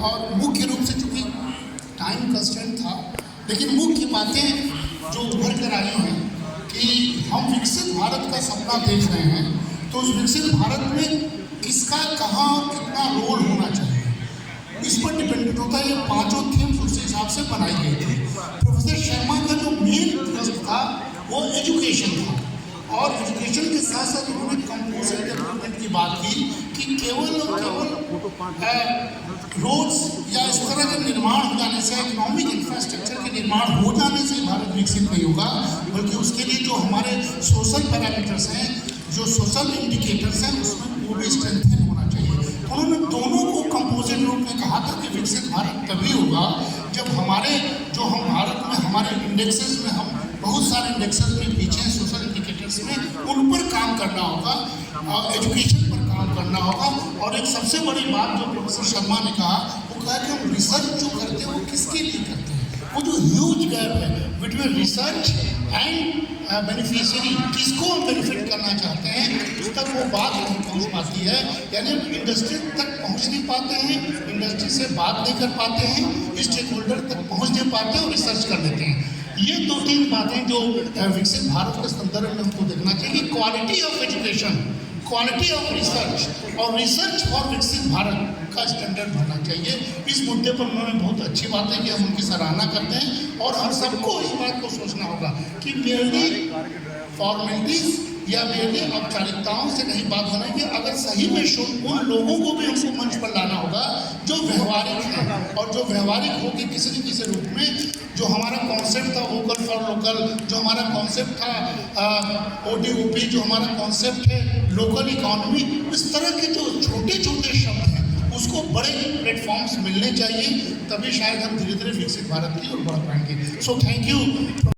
और मुख्य रूप से चूँकि टाइम कंस्ट्रेंट था, लेकिन मुख्य बातें जो उभर कर आई हैं कि हम विकसित भारत का सपना देख रहे हैं, तो उस विकसित भारत में किसका कहाँ कितना रोल होना चाहिए, इस पर डिपेंडेंट होता है। ये पांचों थीम्स उस हिसाब से बनाई गई थी। प्रोफेसर शर्मा का जो मेन थ्रस्ट था वो एजुकेशन था, और एजुकेशन के साथ साथ उन्होंने कंपोजिट डेवलपमेंट की बात की कि केवल और केवल रोड्स या इस तरह के निर्माण हो जाने से, इकोनॉमिक इंफ्रास्ट्रक्चर के निर्माण हो जाने से भारत विकसित नहीं होगा, बल्कि उसके लिए जो हमारे सोशल पैरामीटर्स हैं, जो सोशल इंडिकेटर्स हैं, उसमें वो भी स्ट्रेंथन होना चाहिए। उन्होंने दोनों को कंपोजिट रूप में कहा था कि विकसित भारत तभी होगा जब हमारे जो हम भारत में हमारे इंडेक्सेस में हम बहुत सारे इंडेक्सेस में पीछे हैं, सोशल इंडिकेटर्स में, उन पर काम करना होगा, एजुकेशन पर काम करना होगा। और एक सबसे बड़ी बात जो प्रोफेसर शर्मा ने कहा, वो कहा कि हम रिसर्च जो करते हैं वो किसके लिए करते हैं, वो जो ह्यूज गैप है बिटवीन रिसर्च एंड बेनिफिशियरी, किसको हम बेनिफिट करना चाहते हैं, उस तक वो बात नहीं पहुँच पाती है। यानी इंडस्ट्री तक पहुँच नहीं पाते हैं, इंडस्ट्री से बात नहीं कर पाते हैं, स्टेक होल्डर तक पहुँच नहीं पाते और रिसर्च कर लेते हैं। ये दो तीन बातें जो विकसित भारत के संदर्भ में हमको देखना चाहिए कि quality of education, quality of research और रिसर्च फॉर विकसित भारत का स्टैंडर्ड होना चाहिए। इस मुद्दे पर उन्होंने बहुत अच्छी बातें की, हम उनकी सराहना करते हैं। और हम सबको इस बात को सोचना होगा कि मेरी फॉर्मेलिटीज या मेरी औपचारिकताओं से नहीं बात होना कि अगर सही में उन लोगों को भी हमको मंच पर लाना होगा जो व्यवहारिक हैं, और जो व्यवहारिक होगी किसी न किसी रूप में। जो हमारा कॉन्सेप्ट था वोकल फॉर लोकल, जो हमारा कॉन्सेप्ट था ODOP, जो हमारा कॉन्सेप्ट है लोकल इकोनॉमी, इस तरह के जो छोटे छोटे शब्द हैं उसको बड़े प्लेटफॉर्म्स मिलने चाहिए, तभी शायद हम धीरे धीरे विकसित भारत की ओर बढ़ पाएंगे। So thank you.